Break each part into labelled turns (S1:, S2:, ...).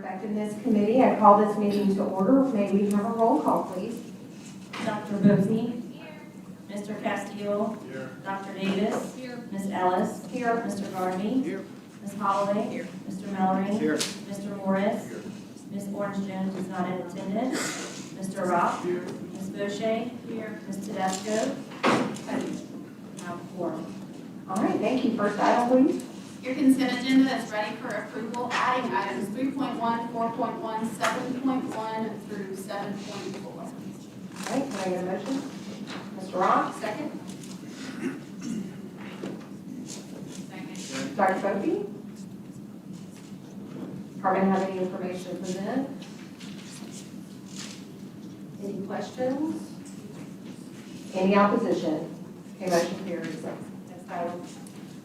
S1: Effectiveness Committee, I call this meeting to order. May we have a roll call, please?
S2: Dr. Boosie. Mr. Castillo.
S3: Here.
S2: Dr. Davis.
S4: Here.
S2: Ms. Ellis.
S1: Here.
S2: Mr. Garvey.
S3: Here.
S2: Ms. Holloway.
S4: Here.
S2: Mr. Mallory.
S3: Here.
S2: Mr. Morris.
S3: Here.
S2: Ms. Orange Jones is not in attendance. Mr. Rock.
S3: Here.
S2: Ms. Boucher.
S4: Here.
S2: Ms. Tedesco. We have a quorum.
S1: All right, thank you. First item, please.
S4: Your consent agenda is ready for approval, adding items 3.1, 4.1, 7.1 through 7.4.
S1: All right, can I get a motion? Mr. Rock, second.
S4: Second.
S1: Dr. Bopey? Department have any information to present? Any questions? Any opposition? Okay, motion carries. Next item.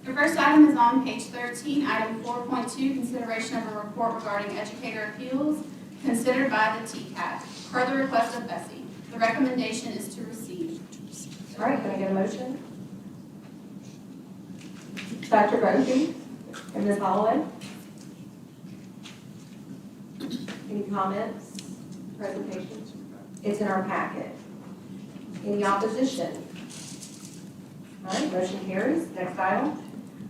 S4: Your first item is on page 13, item 4.2, consideration of a report regarding educator appeals considered by the TCAT, per the request of Bessie. The recommendation is to receive.
S1: All right, can I get a motion? Dr. Bopey and Ms. Holloway? Any comments, presentations? It's in our packet. Any opposition? All right, motion carries. Next item.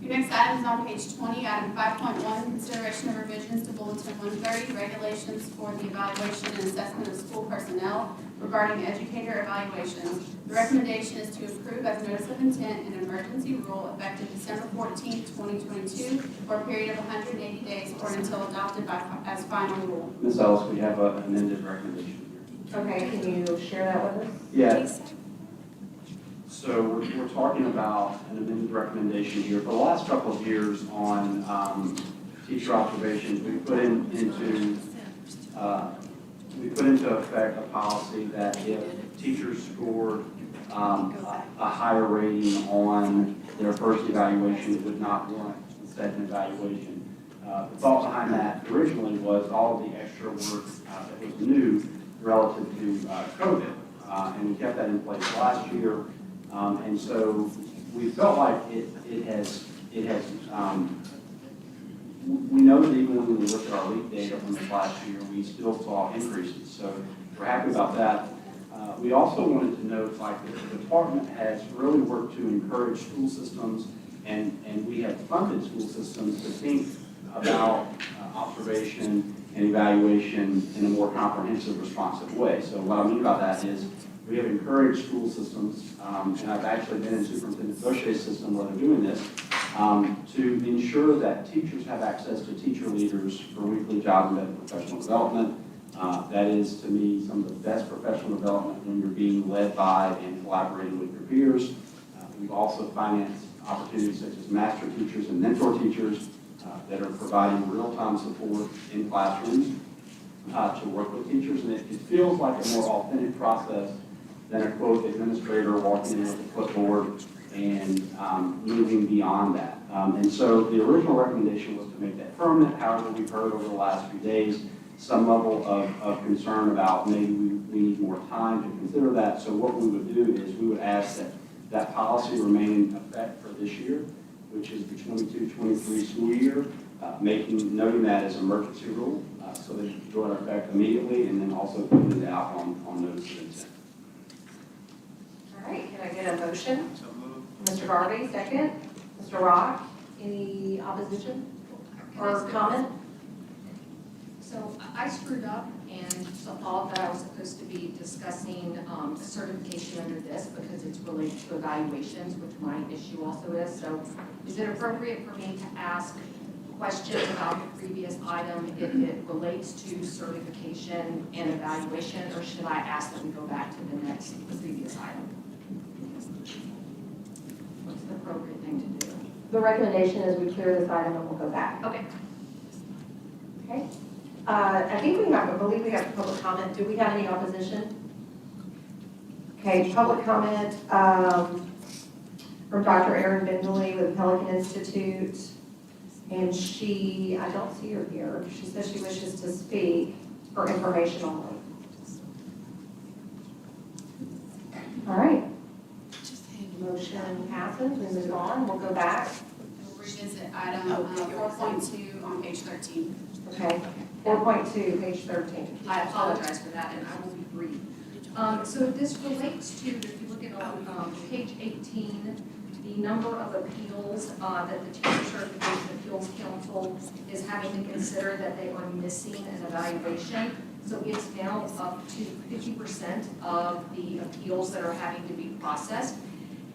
S4: Your next item is on page 20, item 5.1, consideration of revisions to Bulletin 130, regulations for the evaluation and assessment of school personnel regarding educator evaluations. The recommendation is to approve as notice of intent an emergency rule effective December 14, 2022, for a period of 180 days or until adopted as final rule.
S5: Ms. Ellis, we have an amended recommendation here.
S1: Okay, can you share that with us?
S5: Yeah. So we're talking about an amended recommendation here. For the last couple of years on teacher observations, we put into effect a policy that if teachers scored a higher rating on their first evaluation, it would not warrant the second evaluation. The thought behind that originally was all of the extra work that was new relative to COVID, and we kept that in place last year. And so we felt like it has, we know that even when we looked at our leak data from this last year, we still saw increases. So we're happy about that. We also wanted to note, like, the department has really worked to encourage school systems, and we have funded school systems to think about observation and evaluation in a more comprehensive, responsive way. So what I mean by that is we have encouraged school systems, and I've actually been in Superintendent Boucher's system where they're doing this, to ensure that teachers have access to teacher leaders for weekly job and professional development. That is, to me, some of the best professional development when you're being led by and collaborating with your peers. We've also financed opportunities such as master teachers and mentor teachers that are providing real-time support in classrooms to work with teachers, and it feels like a more authentic process than a quote administrator walking in with a clipboard and moving beyond that. And so the original recommendation was to make that permanent. However, we've heard over the last few days some level of concern about maybe we need more time to consider that. So what we would do is we would ask that that policy remain in effect for this year, which is the 22-23 school year, noting that as emergency rule, so that it can go into effect immediately, and then also putting it out on notice of intent.
S1: All right, can I get a motion?
S3: So moved.
S1: Mr. Garvey, second. Mr. Rock, any opposition or comment?
S6: So I screwed up and thought that I was supposed to be discussing certification under this because it's related to evaluations, which my issue also is. So is it appropriate for me to ask questions about the previous item if it relates to certification and evaluation, or should I ask that we go back to the previous item? What's the appropriate thing to do?
S1: The recommendation is we clear this item and we'll go back.
S6: Okay.
S1: Okay. I believe we have public comment. Do we have any opposition? Okay, public comment from Dr. Erin Bindley with Pelican Institute. And I don't see her here. She says she wishes to speak for information only. All right. Motion passes. We move on. We'll go back.
S4: revisit item 4.2 on page 13.
S1: Okay, 4.2, page 13.
S6: I apologize for that, and I will be brief. So this relates to, if you look at page 18, the number of appeals that the Teacher Certification Appeals Council is having to consider that they are missing an evaluation. So it's now up to 50% of the appeals that are having to be processed.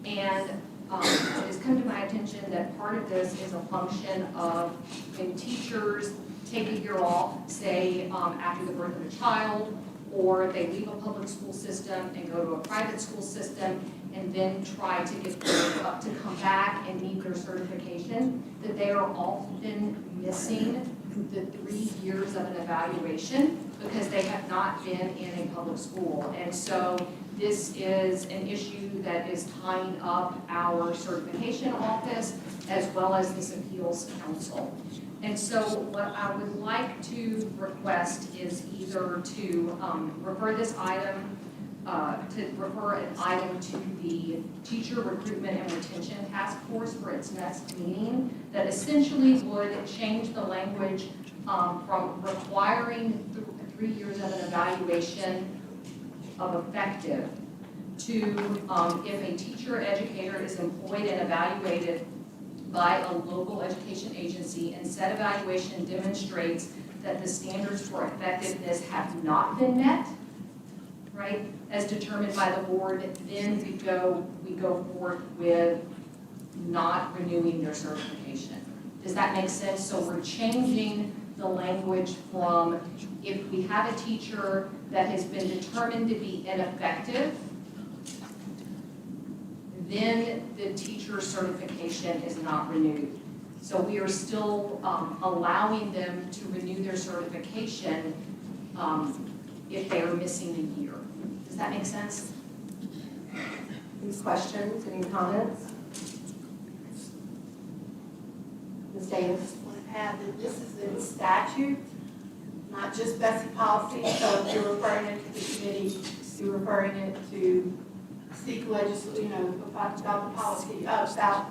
S6: And it has come to my attention that part of this is a function of when teachers take a year off, say after the birth of a child, or they leave a public school system and go to a private school system, and then try to get them up to come back and meet their certification, that they are often missing the 3 years of an evaluation because they have not been in a public school. And so this is an issue that is tying up our certification office as well as this appeals council. And so what I would like to request is either to refer this item, to refer an item to the Teacher Recruitment and Retention Task Force for its next meeting, that essentially would change the language from requiring 3 years of an evaluation of effective to if a teacher educator is employed and evaluated by a local education agency and said evaluation demonstrates that the standards for effectiveness have not been met, right, as determined by the board, then we go forward with not renewing their certification. Does that make sense? So we're changing the language from if we have a teacher that has been determined to be ineffective, then the teacher certification is not renewed. So we are still allowing them to renew their certification if they are missing a year. Does that make sense?
S1: Any questions, any comments? Ms. Davis?
S3: I want to add that this is in statute, not just Bessie policy, so if you're referring it to the committee, you're referring it to seek legislation, about the policy, about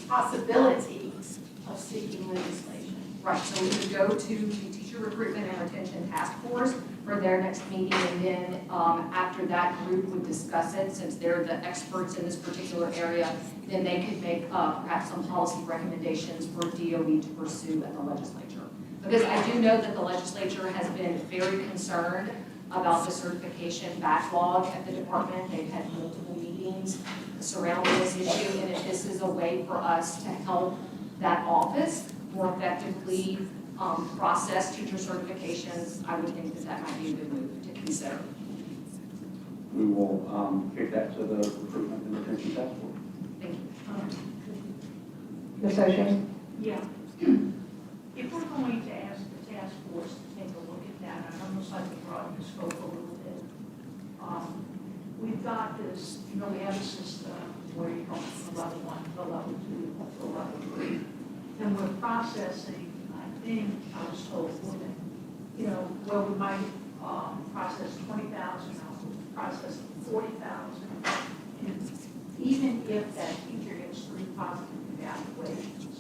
S3: possibility of seeking legislation.
S6: Right, so we would go to the Teacher Recruitment and Retention Task Force for their next meeting, and then after that group would discuss it, since they're the experts in this particular area, then they could make perhaps some policy recommendations for DOE to pursue at the legislature. Because I do know that the legislature has been very concerned about the certification backlog at the department. They've had multiple meetings surrounding this issue, and if this is a way for us to help that office more effectively process teacher certifications, I would think that that might be a good move to consider.
S5: We will kick that to the Recruitment and Retention Task Force.
S6: Thank you.
S1: Ms. O'Shea?
S7: Yeah. If we're going to ask the task force to take a look at that, I'd almost like to broaden the scope a little bit. We've got this, we have a system where you go from level 1 to level 2 to level 3. And we're processing, I think, I was told, where we might process 20,000, process 40,000. And even if that teacher gets 3 positive evaluations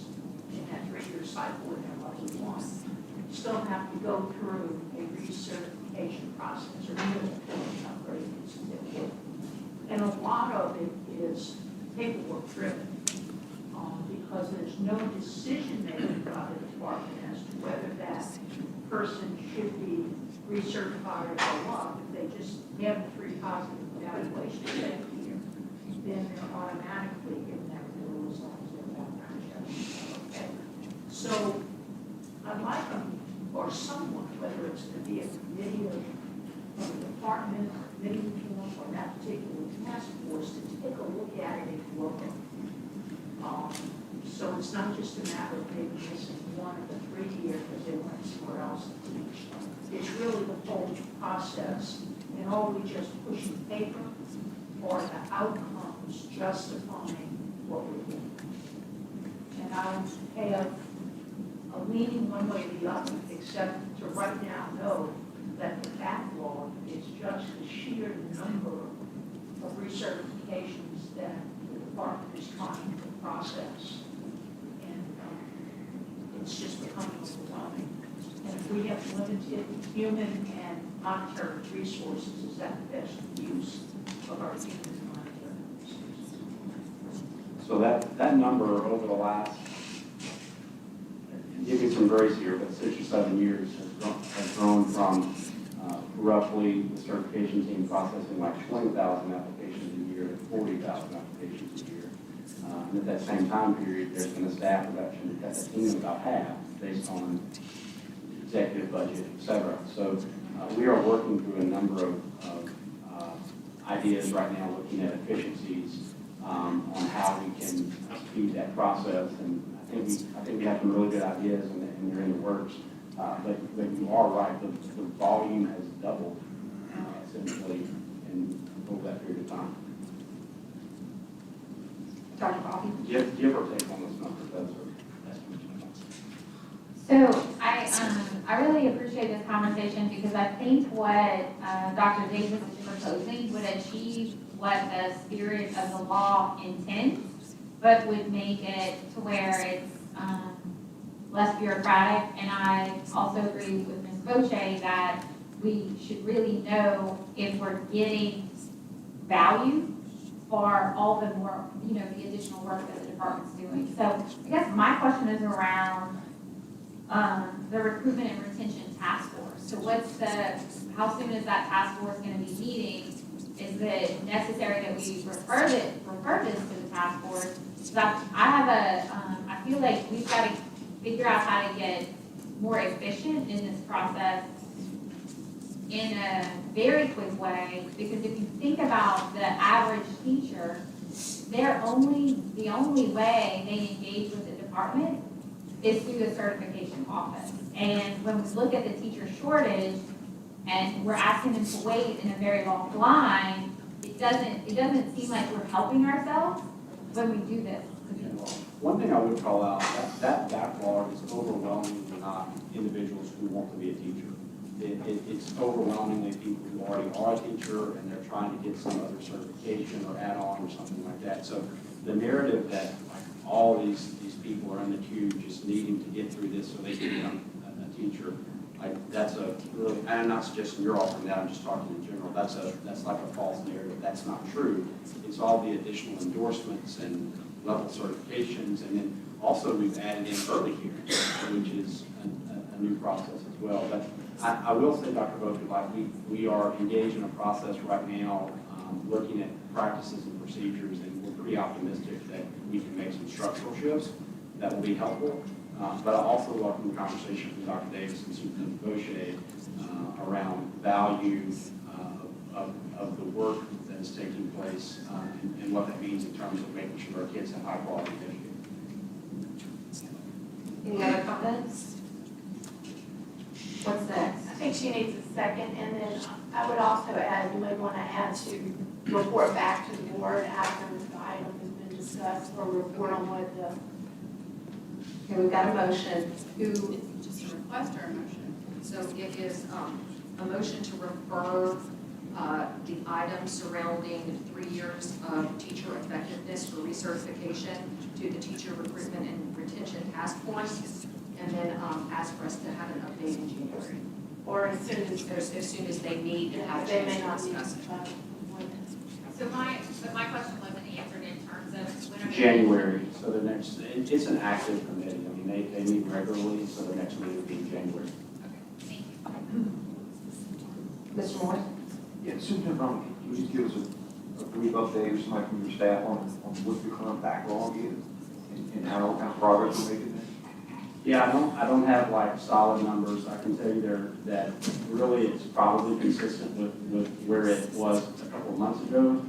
S7: in that 3-year cycle in their level 1, you still have to go through a recertification process or even upgrade certificate. And a lot of it is paperwork driven because there's no decision making by the department as to whether that person should be recertified or go up. If they just have 3 positive evaluations that year, then they're automatically given that renewal as long as their background check. Okay. So I'd like them, or someone, whether it's going to be a committee of the department or committee or that particular task force, to take a look at it and look at it. So it's not just a matter of maybe missing 1 of the 3 years because they went somewhere else to teach. It's really the whole process, and are we just pushing paper or the outcomes justifying what we're doing? And I don't have a leaning one way or the other, except to right now know that the backlog is just the sheer number of recertifications that the department is trying to process. it's just becoming overwhelming. And if we have limited human and monetary resources, is that the best use of our human and monetary resources?
S5: So that number over the last, give me some grace here, but 6 or 7 years has grown from roughly the certification team processing like 20,000 applications a year to 40,000 applications a year. And at that same time period, there's been a staff reduction at the team of about half based on executive budget, et cetera. So we are working through a number of ideas right now, looking at efficiencies on how we can speed that process. And I think we have some really good ideas, and they're in the works. But you are right, the volume has doubled essentially over that period of time.
S1: Dr. Bobby?
S5: Give or take on those numbers, that's
S8: So I really appreciate this conversation because I think what Dr. Davis is proposing would achieve what the spirit of the law intends, but would make it to where it's less bureaucratic. And I also agree with Ms. Boche that we should really know if we're getting value for all the more, the additional work that the department's doing. So I guess my question is around the recruitment and retention task force. So how soon is that task force going to be meeting? Is it necessary that we refer this to the task force? So I feel like we've got to figure out how to get more efficient in this process in a very quick way, because if you think about the average teacher, the only way they engage with the department is through the certification office. And when we look at the teacher shortage and we're asking them to wait in a very long line, it doesn't seem like we're helping ourselves when we do this to people.
S5: One thing I would call out, that backlog is overwhelmingly not individuals who want to be a teacher. It's overwhelmingly people who already are a teacher and they're trying to get some other certification or add-on or something like that. So the narrative that like all these people are in the queue just needing to get through this so they can become a teacher, that's a really, and I'm not suggesting you're offering that, I'm just talking in general. That's like a false narrative. That's not true. It's all the additional endorsements and level certifications, and then also we've added in early hearings, which is a new process as well. But I will say, Dr. Boke, like we are engaged in a process right now, looking at practices and procedures, and we're pretty optimistic that we can make some structural shifts that will be helpful. But I also welcome the conversation from Dr. Davis and Superintendent Boucher around value of the work that is taking place and what that means in terms of making sure our kids have high quality education.
S1: Any other comments? What's next?
S3: I think she needs a second, and then I would also add, you may want to add to report back to the board after the item has been discussed, or report on what the.
S1: Okay, we've got a motion.
S8: Just a request or a motion?
S6: So it is a motion to refer the items surrounding 3 years of teacher effectiveness for recertification to the teacher recruitment and retention task force, and then ask for us to have an update in January.
S3: Or as soon as
S6: They need to have a
S3: they
S6: chance
S3: may
S6: to
S3: not need
S6: discuss it.
S8: So my question wasn't answered in terms of when are we?
S5: January, so the next, it's an active committee. I mean, they meet regularly, so the next meeting will be in January.
S8: Thank you.
S1: Mr. Morris?
S9: Yeah, Superintendent Brown, can you just give us a brief update or somebody from your staff on what the current backlog is and how kind of progress we're making there?
S5: Yeah, I don't have like solid numbers. I can tell you that really it's probably consistent with where it was a couple of months ago.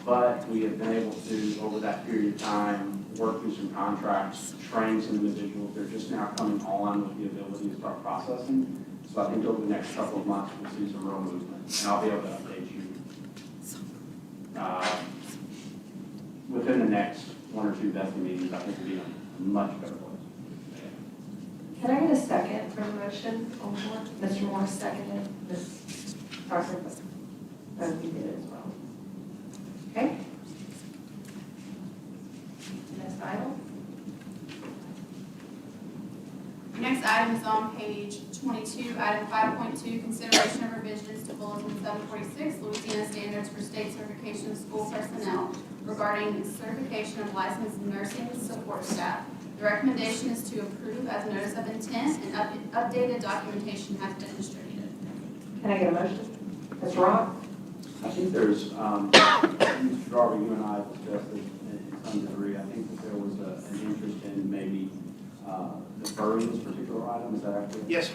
S5: But we have been able to, over that period of time, work through some contracts, train some individuals. They're just now coming on with the ability to start processing. So I think over the next couple of months, we'll see some real movement. And I'll be able to update you within the next 1 or 2 vesting meetings. I think we'll be in a much better place.
S1: Can I get a second for the motion on the board? Mr. Morris seconded. Ms. Dr. Bowe, you did it as well. Okay? Next item.
S4: on page 22, item 5.2, consideration of revisions to Bulletin 746, Louisiana Standards for State Certification of School Personnel regarding certification of licensed nursing support staff. The recommendation is to approve as notice of intent, and updated documentation has been distributed.
S1: Can I get a motion? Mr. Rock?
S5: I think there's, Mr. Garber, you and I discussed it in some degree. I think that there was an interest in maybe deferring this particular item. Is that accurate?
S10: Yes, sir.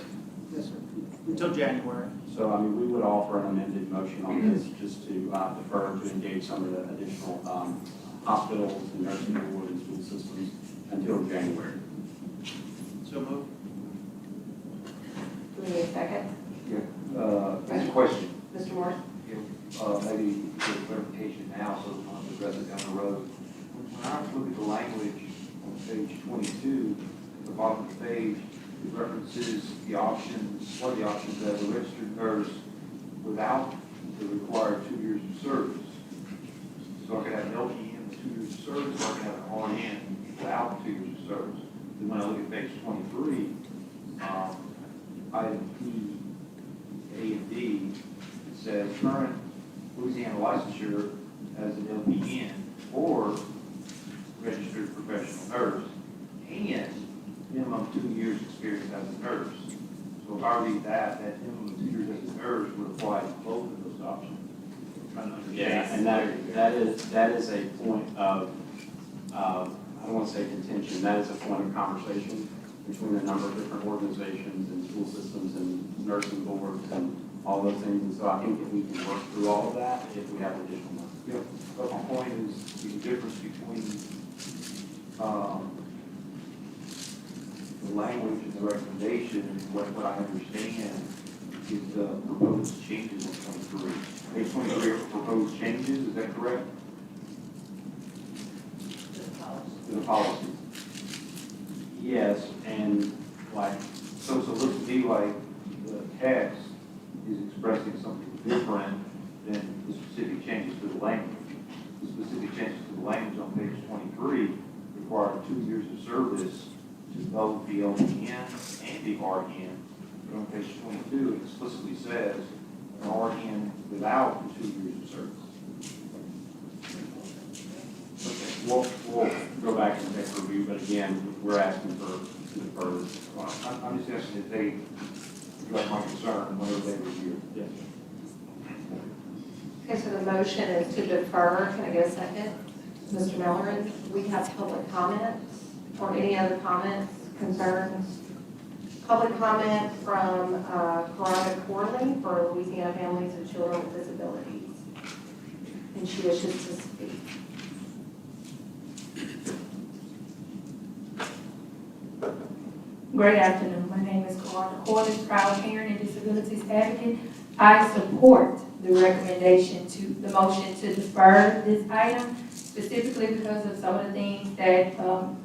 S10: Yes, sir. Until January.
S5: So, I mean, we would offer an amended motion on this just to defer to engage some of the additional hospitals and nursing board and school systems until January.
S10: So moved.
S1: Do we need a second?
S9: That's a question.
S1: Mr. Morris?
S9: Maybe get clarification now, so we don't have to address it down the road. When I look at the language on page 22, at the bottom of the page, it references the options, one of the options as a registered nurse without the required 2 years of service. So I could have an LPN with 2 years of service, or I could have an RN without 2 years of service. Then when I look at page 23, item E, A, and D, it says current Louisiana licensure as an LPN or registered professional nurse and minimum 2 years experience as a nurse. So if I read that minimum 2 years as a nurse would apply to both of those options. I'm trying to understand.
S5: Yeah, and that is a point of, I don't want to say contention, that is a point of conversation between a number of different organizations and school systems and nursing boards and all those things. And so I think if we can work through all of that, if we have additional money.
S9: Yeah, but my point is the difference between the language and the recommendation, and what I understand is the proposed changes in 23. Page 23 are proposed changes, is that correct? To the policy.
S5: Yes, and like,
S9: So it looks to me like the text is expressing something different than the specific changes to the language. The specific changes to the language on page 23 require 2 years of service to both the LPN and the RN. But on page 22, it explicitly says an RN without the 2 years of service.
S5: okay, we'll go back and take a review, but again, we're asking for this.
S9: I'm just asking if they address my concern whenever they review.
S5: Yes.
S1: Okay, so the motion is to defer. Can I get a second? Mr. Miller, we have public comments or any other comments, concerns? Public comment from Karada Corley for Louisiana Families and Children with Disabilities. And she wishes to speak.
S11: Great afternoon. My name is Karada Corley, proud parent and disabilities advocate. I support the recommendation the motion to defer this item, specifically because of some of the things that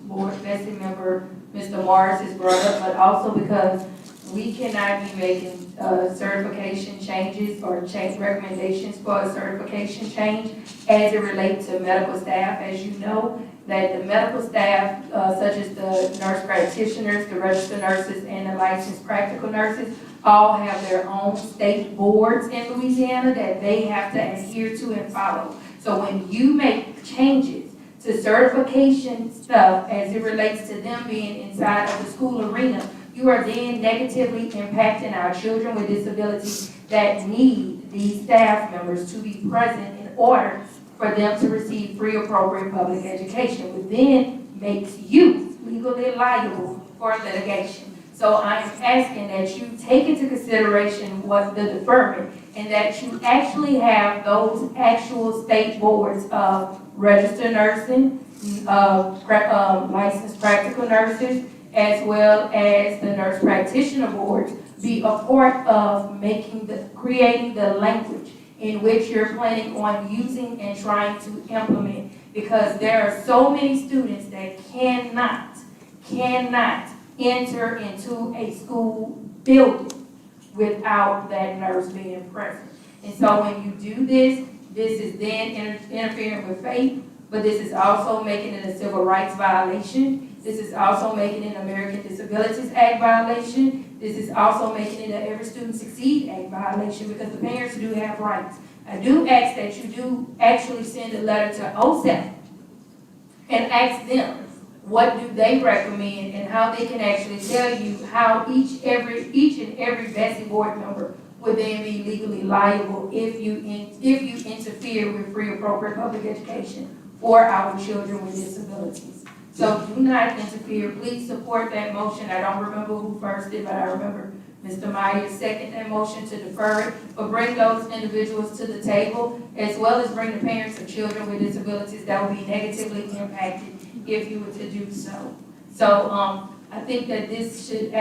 S11: Board Vesting Member Mr. Morris has brought up, but also because we cannot be making certification changes or recommendations for a certification change as it relates to medical staff. As you know, that the medical staff, such as the nurse practitioners, the registered nurses, and the licensed practical nurses, all have their own state boards in Louisiana that they have to adhere to and follow. So when you make changes to certification stuff as it relates to them being inside of the school arena, you are then negatively impacting our children with disabilities that need these staff members to be present in order for them to receive free appropriate public education, which then makes you legally liable for litigation. So I am asking that you take into consideration what the deferment and that you actually have those actual state boards of registered nursing, licensed practical nurses, as well as the nurse practitioner boards be a part of creating the language in which you're planning on using and trying to implement, because there are so many students that cannot enter into a school building without that nurse being present. And so when you do this is then interfering with faith, but this is also making it a civil rights violation. This is also making it an American Disabilities Act violation. This is also making it an Every Student Succeed Act violation because the parents do have rights. I do ask that you do actually send a letter to OSEP and ask them what do they recommend and how they can actually tell you how each and every Bessie board member would then be legally liable if you interfere with free appropriate public education for our children with disabilities. So do not interfere. Please support that motion. I don't remember who first did, but I remember Mr. Myers seconded that motion to defer it, but bring those individuals to the table, as well as bring the parents of children with disabilities that will be negatively impacted if you were to do so. So I think that you should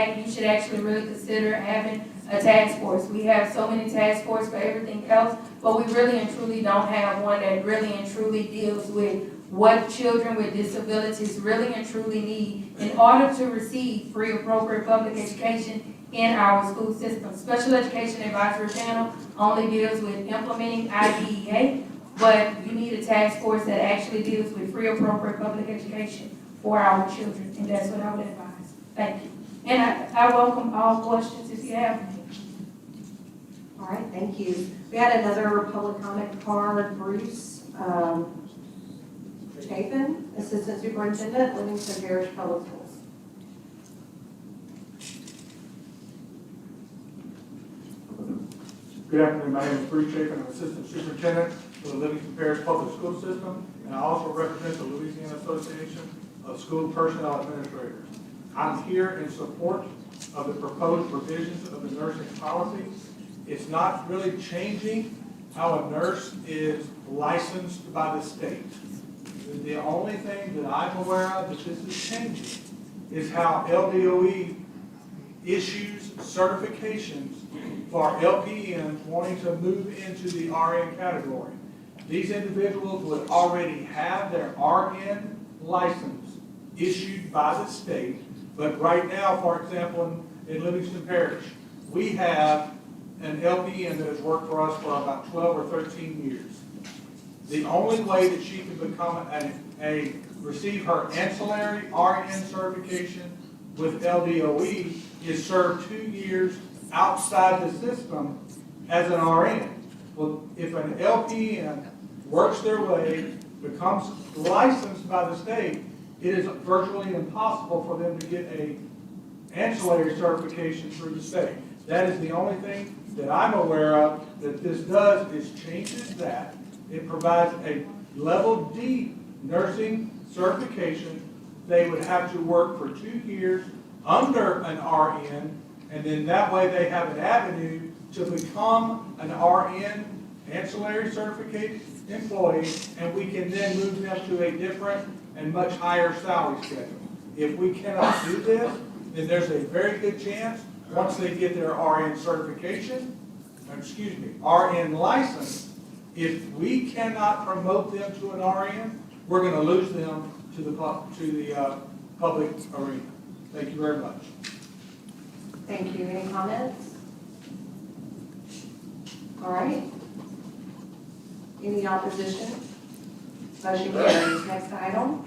S11: actually really consider having a task force. We have so many task forces for everything else, but we really and truly don't have one that really and truly deals with what children with disabilities really and truly need in order to receive free appropriate public education in our school system. Special Education Advisory Panel only deals with implementing IDEA, but you need a task force that actually deals with free appropriate public education for our children, and that's what I would advise. Thank you. And I welcome all questions if you have any.
S1: All right, thank you. We had another public comment card, Bruce Chapin, Assistant Superintendent, Livingston Parish Public Schools.
S12: Good afternoon, my name is Bruce Chapin, I'm Assistant Superintendent for the Livingston Parish Public School System, and I also represent the Louisiana Association of School Personnel Administrators. I'm here in support of the proposed revisions of the nursing policy. It's not really changing how a nurse is licensed by the state. The only thing that I'm aware of that this is changing is how LDOE issues certifications for LPNs wanting to move into the RN category. These individuals would already have their RN license issued by the state, but right now, for example, in Livingston Parish, we have an LPN that has worked for us for about 12 or 13 years. The only way that she can become receive her ancillary RN certification with LDOE is serve 2 years outside the system as an RN. Well, if an LPN works their way, becomes licensed by the state, it is virtually impossible for them to get a ancillary certification through the state. That is the only thing that I'm aware of that this does is changes that. It provides a level D nursing certification. They would have to work for 2 years under an RN, and then that way they have an avenue to become an RN ancillary certificated employee, and we can then move them to a different and much higher salary schedule. If we cannot do this, then there's a very good chance once they get their RN certification, RN license, if we cannot promote them to an RN, we're going to lose them to the public arena. Thank you very much.
S1: Thank you. Any comments? All right. Any opposition? Motion carries. Next item.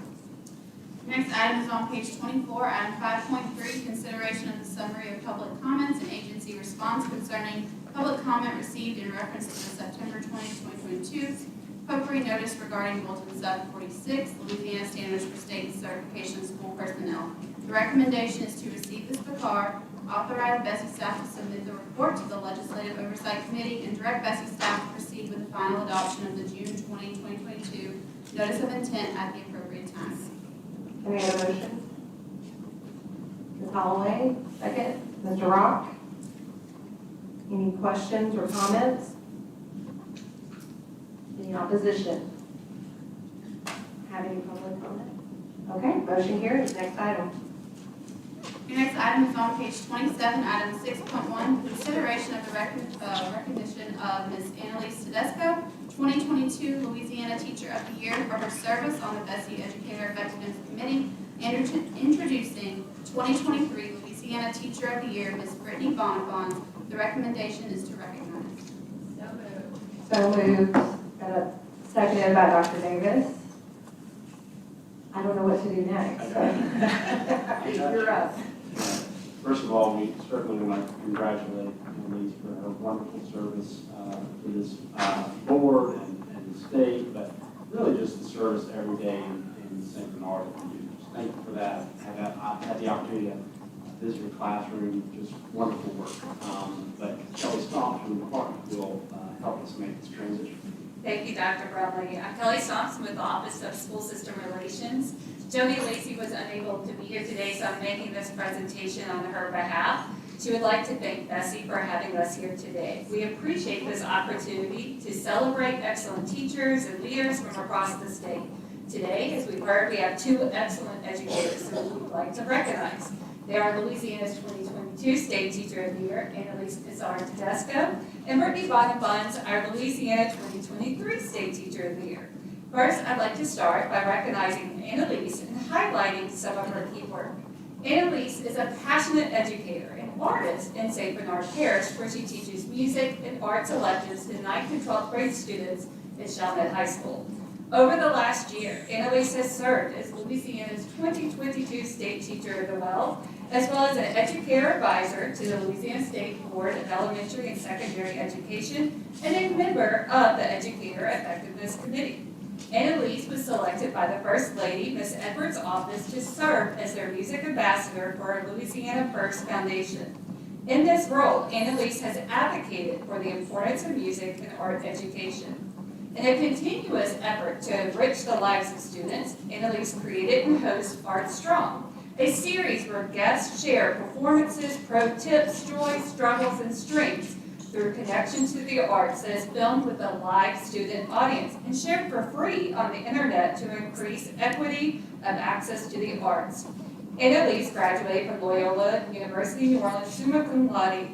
S4: Next item is on page 24, item 5.3, consideration of the summary of public comments and agency response concerning public comment received in reference to the September 20, 2022 potpourri notice regarding Bulletin 746, Louisiana Standards for State and Certification of School Personnel. The recommendation is to receive this PCAR, authorize Bessie staff to submit the report to the Legislative Oversight Committee, and direct Bessie staff to proceed with the final adoption of the June 20, 2022 notice of intent at the appropriate time.
S1: Can I get a motion? Ms. Holloway, second. Mr. Rock? Any questions or comments? Any opposition? Have any public comment? Okay, motion carries. Next item.
S4: Your next item is on page 27, item 6.1, consideration of the recognition of Ms. Annalise Tedesco, 2022 Louisiana Teacher of the Year for her service on the Bessie Educator Effectiveness Committee, and introducing 2023 Louisiana Teacher of the Year, Ms. Brittany Bonifant. The recommendation is to recognize.
S1: So moved. Seconded by Dr. Davis. I don't know what to do next, so. You're up.
S5: First of all, we certainly would like to congratulate Annalise for her wonderful service to this board and the state, but really just the service every day in St. Bernard. Thank you for that. I had the opportunity to visit your classroom, just wonderful work. But Kelly Stomp from the department will help us make this transition.
S4: Thank you, Dr. Brumley. I'm Kelly Thompson with the Office of School System Relations. Jody Lacey was unable to be here today, so I'm making this presentation on her behalf. She would like to thank Bessie for having us here today. We appreciate this opportunity to celebrate excellent teachers and leaders from across the state. Today, as we've heard, we have two excellent educators who we'd like to recognize. They are Louisiana's 2022 State Teacher of the Year, Annalise Pizarro-Tedesco, and Brittany Bonnet-Buns, our Louisiana 2023 State Teacher of the Year. First, I'd like to start by recognizing Annalise and highlighting some of her key work. Annalise is a passionate educator and artist in St. Bernard Parish, where she teaches music and arts electives to 9th and 12th grade students at Chalmette High School. Over the last year, Annalise has served as Louisiana's 2022 State Teacher of the Well, as well as an educator advisor to the Louisiana State Board of Elementary and Secondary Education and a member of the Educator Effectiveness Committee. Annalise was selected by the First Lady, Ms. Edwards' office, to serve as their music ambassador for our Louisiana First Foundation. In this role, Annalise has advocated for the importance of music and art education. In a continuous effort to enrich the lives of students, Annalise created and hosts Art Strong, a series where guests share performances, pro tips, joys, struggles, and strengths through connections to the arts that is filmed with a live student audience and shared for free on the internet to increase equity of access to the arts. Annalise graduated from Loyola University New Orleans summa cum laude.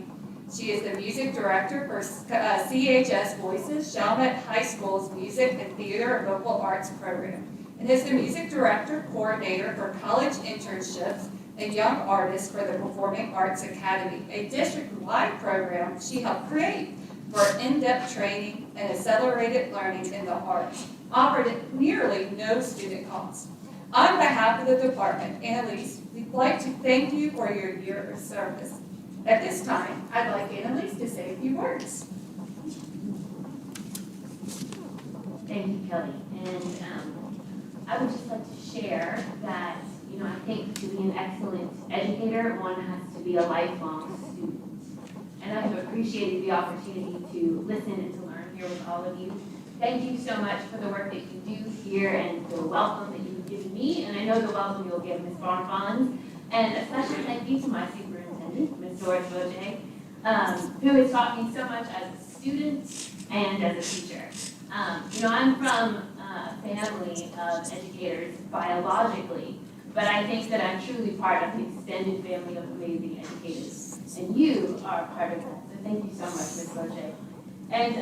S4: She is the music director for CHS Voices, Chalmette High School's Music and Theater and Vocal Arts program, and is the music director coordinator for college internships and young artists for the Performing Arts Academy, a district-wide program she helped create for in-depth training and accelerated learning in the arts, offered at nearly no student cost. On behalf of the department, Annalise, we'd like to thank you for your year of service. At this time, I'd like Annalise to say a few words.
S8: Thank you, Kelly. And I would just like to share that, I think to be an excellent educator, one has to be a lifelong student. And I've appreciated the opportunity to listen and to learn here with all of you. Thank you so much for the work that you do here and the welcome that you've given me. And I know the welcome you'll give Ms. Bonfons. And a special thank you to my superintendent, Ms. George Boje, who has taught me so much as a student and as a teacher. I'm from a family of educators biologically, but I think that I'm truly part of the extended family of amazing educators. And you are part of that. So thank you so much, Ms. Boje. And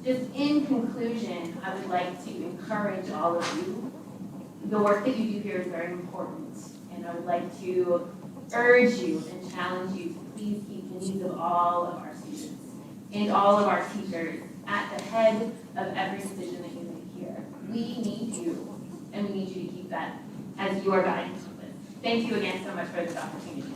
S8: just in conclusion, I would like to encourage all of you. The work that you do here is very important. And I would like to urge you and challenge you to please keep the needs of all of our students and all of our teachers at the head of every decision that you make here. We need you, and we need you to keep that as your guiding compass. Thank you again so much for this opportunity.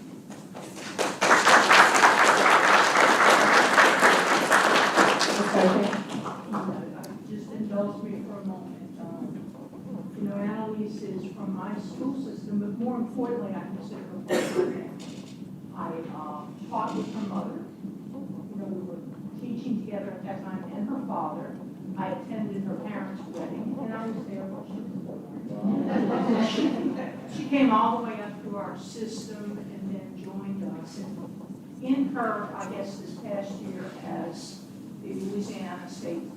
S7: Just indulge me for a moment. Annalise is from my school system, but more importantly, I consider her part of my family. I taught with her mother. We were teaching together at that time, and her father. I attended her parents' wedding, and I was there while she was born. She came all the way up through our system and then joined us. And in her, I guess this past year, as the Louisiana State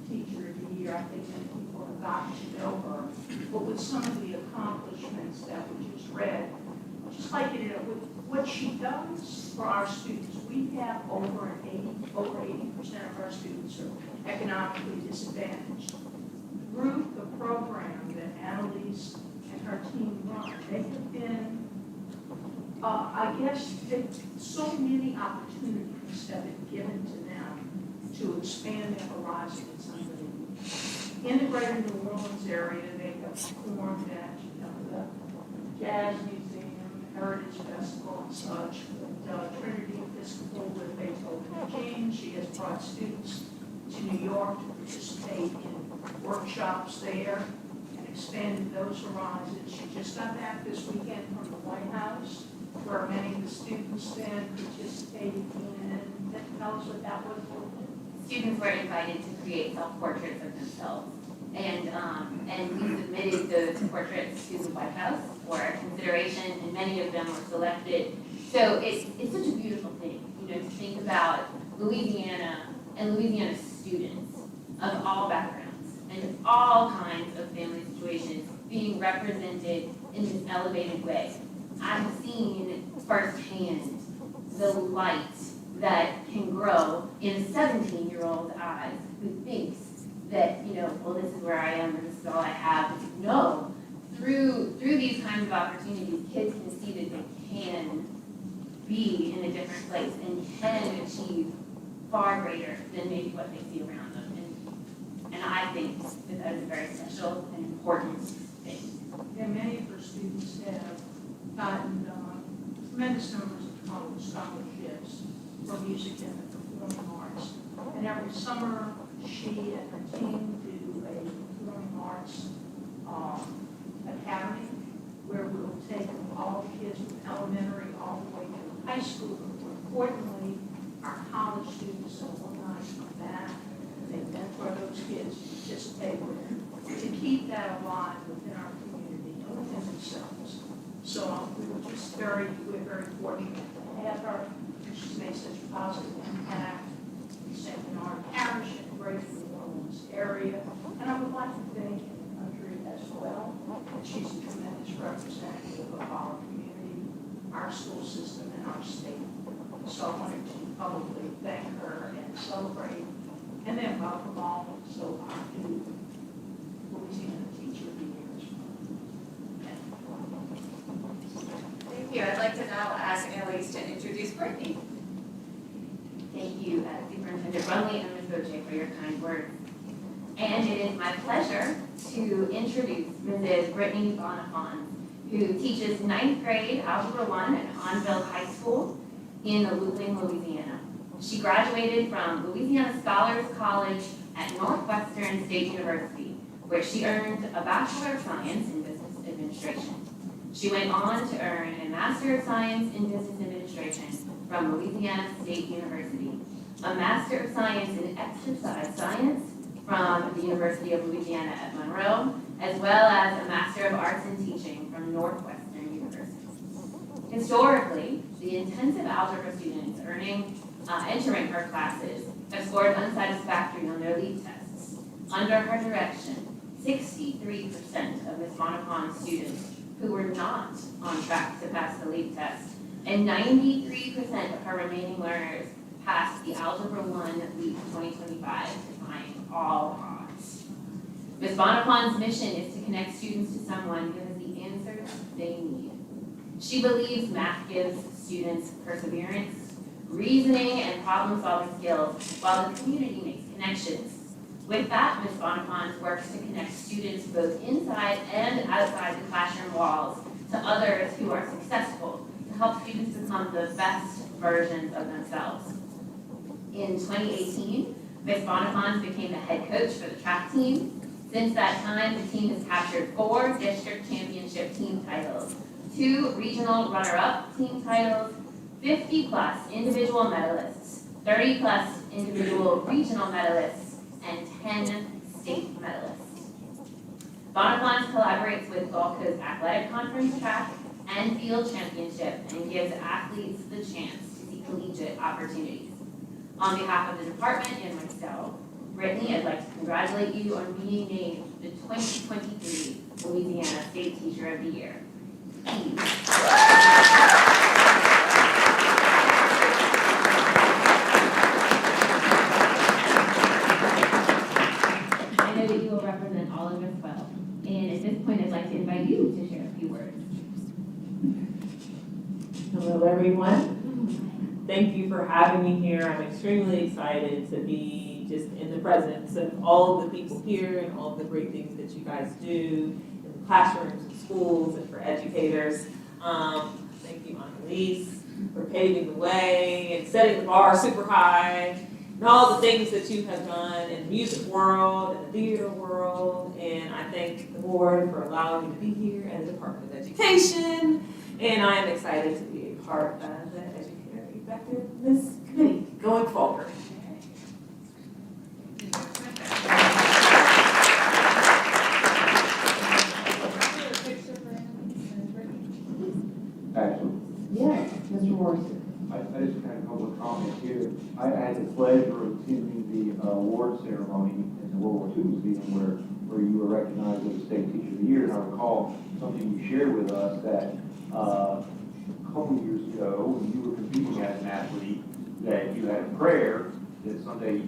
S7: Teacher of the Year, I think many people have gotten to know her. But with some of the accomplishments that we just read, just like with what she does for our students, we have over 80% of our students are economically disadvantaged. Through the program that Annalise and her team run, they have been, so many opportunities have been given to them to expand their horizon in some way. In the greater New Orleans area, they have performed at jazz museum, heritage festival and such. But Trinity Episcopal with Beethoven King, she has brought students to New York to participate in workshops there and expanded those horizons. She just got back this weekend from the White House, where many of the students then participated in, tell us what that was.
S8: Students were invited to create self-portraits of themselves. And we submitted those portraits to the White House for consideration, and many of them were selected. So it's such a beautiful thing, to think about Louisiana and Louisiana students of all backgrounds and all kinds of family situations being represented in this elevated way. I've seen firsthand the light that can grow in a 17-year-old's eyes who thinks that, well, this is where I am and this is all I have. No, through these kinds of opportunities, kids can see that they can be in a different place and can achieve far greater than maybe what they see around them. And I think that is a very special and important thing.
S7: And many of her students have gotten tremendous numbers of college scholarships for music and the performing arts. And every summer, she and her team do a performing arts academy where we'll take all the kids from elementary all the way to high school. More importantly, our college students and alumni come back. They mentor those kids, participate with them, to keep that alive within our community and within themselves. So we're very fortunate to have her. She's made such a positive impact in St. Bernard Parish and the greater New Orleans area. And I would like to thank the country as well. And she's a tremendous representative of our community, our school system, and our state. So I wanted to publicly thank her and celebrate, and then welcome all so our new Louisiana Teacher of the Year as well.
S6: Thank you. I'd like to now ask Annalise to introduce Brittany.
S8: Thank you, Superintendent Brumley and Ms. Boche for your kind words. And it is my pleasure to introduce Mrs. Brittany Bonifant, who teaches 9th grade Algebra 1 at Onville High School in Luling, Louisiana. She graduated from Louisiana Scholars College at Northwestern State University, where she earned a Bachelor of Science in Business Administration. She went on to earn a Master of Science in Business Administration from Louisiana State University, a Master of Science in Exercise Science from the University of Louisiana at Monroe, as well as a Master of Arts in Teaching from Northwestern University. Historically, the intensive algebra students entering her classes have scored unsatisfactory on their LEAP tests. Under her direction, 63% of Ms. Bonifant's students who were not on track to pass the LEAP test, and 93% of her remaining learners passed the Algebra 1 LEAP 2025, defying all odds. Ms. Bonifant's mission is to connect students to someone who has the answers they need. She believes math gives students perseverance, reasoning, and problem-solving skills, while the community makes connections. With that, Ms. Bonifant works to connect students both inside and outside the classroom walls to others who are successful, to help students become the best versions of themselves. In 2018, Ms. Bonifant became the head coach for the track team. Since that time, the team has captured 4 district championship team titles, 2 regional runner-up team titles, 50+ individual medalists, 30+ individual regional medalists, and 10 state medalists. Bonifant collaborates with Gulf Coast Athletic Conference track and field championship and gives athletes the chance to see collegiate opportunities. On behalf of the department and myself, Brittany, I'd like to congratulate you on being named the 2023 Louisiana State Teacher of the Year. I know that you will represent all of us well, and at this point, I'd like to invite you to share a few words.
S13: Hello, everyone. Thank you for having me here. I'm extremely excited to be just in the presence of all of the people here and all of the great things that you guys do, and the classrooms and schools and for educators. Thank you, Annalise, for paving the way and setting the bar super high, and all the things that you have done in the music world and the theater world. And I thank the board for allowing me to be here at the Department of Education. And I am excited to be a part of the Educator Effectiveness Committee going forward.
S9: Actually,
S1: Yes, Mr. Morrison.
S9: I just had a couple of comments here. I had the pleasure of attending the award ceremony in the World War II museum where you were recognized as the State Teacher of the Year. And I recall something you shared with us that a couple of years ago, when you were competing as an athlete, that you had a prayer that someday,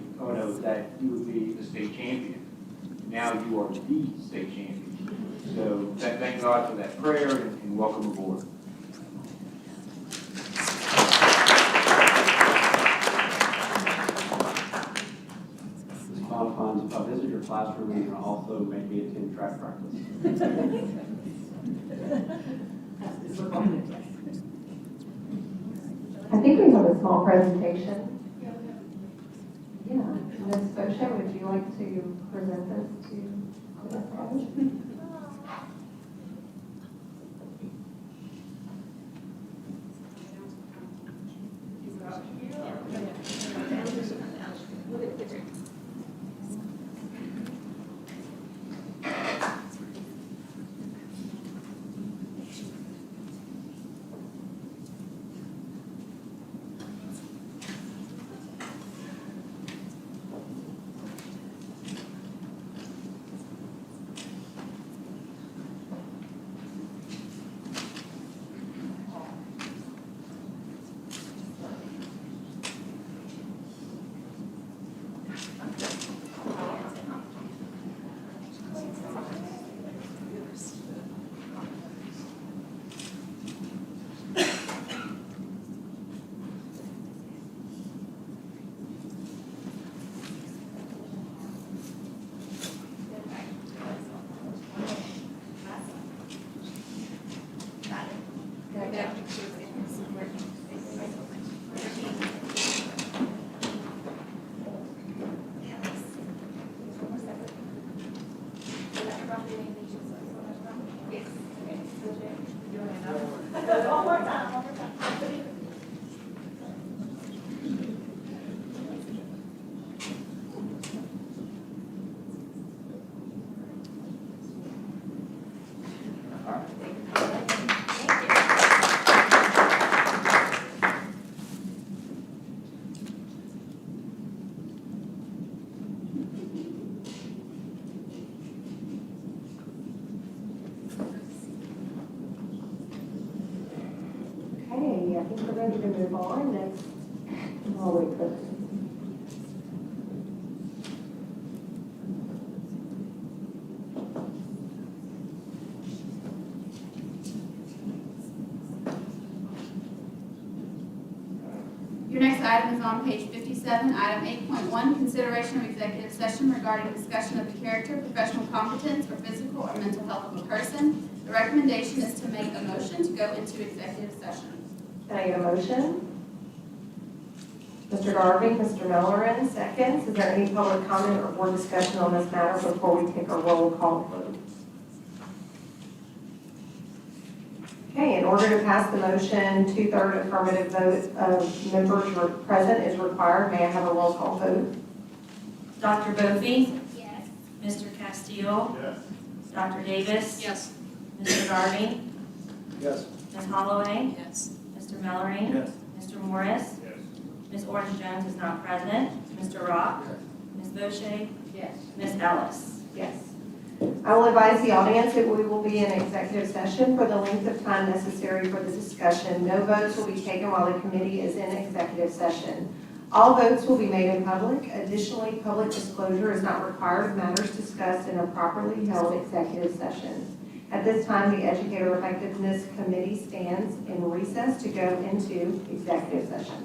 S9: that you would be the state champion. Now you are the state champion. So thank God for that prayer and welcome aboard.
S5: If I visit your classroom, and you can also make me attend track practice.
S1: I think we have a small presentation. Yeah, Ms. Boscia, would you like to present this to Ms. Robbins? Okay, I think we're ready to move on. Next, I'll wait for this.
S4: Your next item is on page 57, item 8.1, consideration of executive session regarding discussion of the character, professional competence, or physical or mental health of a person. The recommendation is to make a motion to go into executive session.
S1: Can I get a motion? Mr. Garvey, Mr. Mellorin, seconds. Is there any public comment or board discussion on this matter before we take a roll call vote? Okay, in order to pass the motion, 2/3 affirmative vote of members present is required. May I have a roll call vote?
S2: Dr. Bofi?
S4: Yes.
S2: Mr. Castile?
S12: Yes.
S2: Dr. Davis?
S6: Yes.
S2: Mr. Garvey?
S12: Yes.
S2: Ms. Holloway?
S6: Yes.
S2: Mr. Mellering?
S12: Yes.
S2: Mr. Morris?
S12: Yes.
S2: Ms. Orange-Jones is not present. Mr. Rock? Ms. Boucher?
S6: Yes.
S2: Ms. Ellis?
S1: Yes. I will advise the audience that we will be in executive session for the length of time necessary for the discussion. No votes will be taken while the committee is in executive session. All votes will be made in public. Additionally, public disclosure is not required of matters discussed in a properly held executive session. At this time, the Educator Effectiveness Committee stands in recess to go into executive session.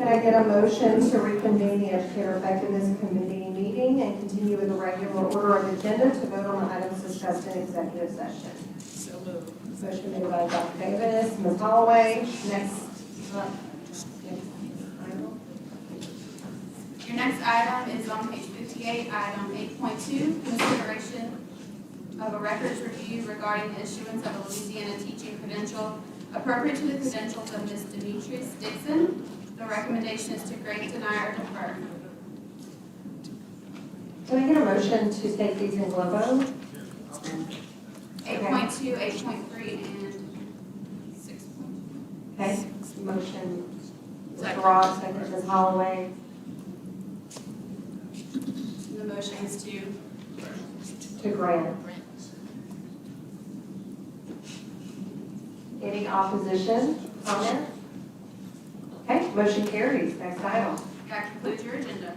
S1: Can I get a motion to reconvene the Educator Effectiveness Committee meeting and continue with the regular order of agenda to vote on the items discussed in executive session?
S13: So moved.
S1: Motion made by Dr. Davis, Ms. Holloway. Next.
S4: Your next item is on page 58, item 8.2, consideration of a records review regarding the issuance of a Louisiana teaching credential appropriate to the credentials of Ms. Demetrius Dixon. The recommendation is to grant, deny, or defer.
S1: Can I get a motion to take these in one vote?
S4: 8.2, 8.3, and 6.
S1: Okay, motion, Mr. Ross, second, Ms. Holloway.
S4: The motion is
S1: To grant. Any opposition, comment? Okay, motion carries. Next item.
S4: that concludes your agenda.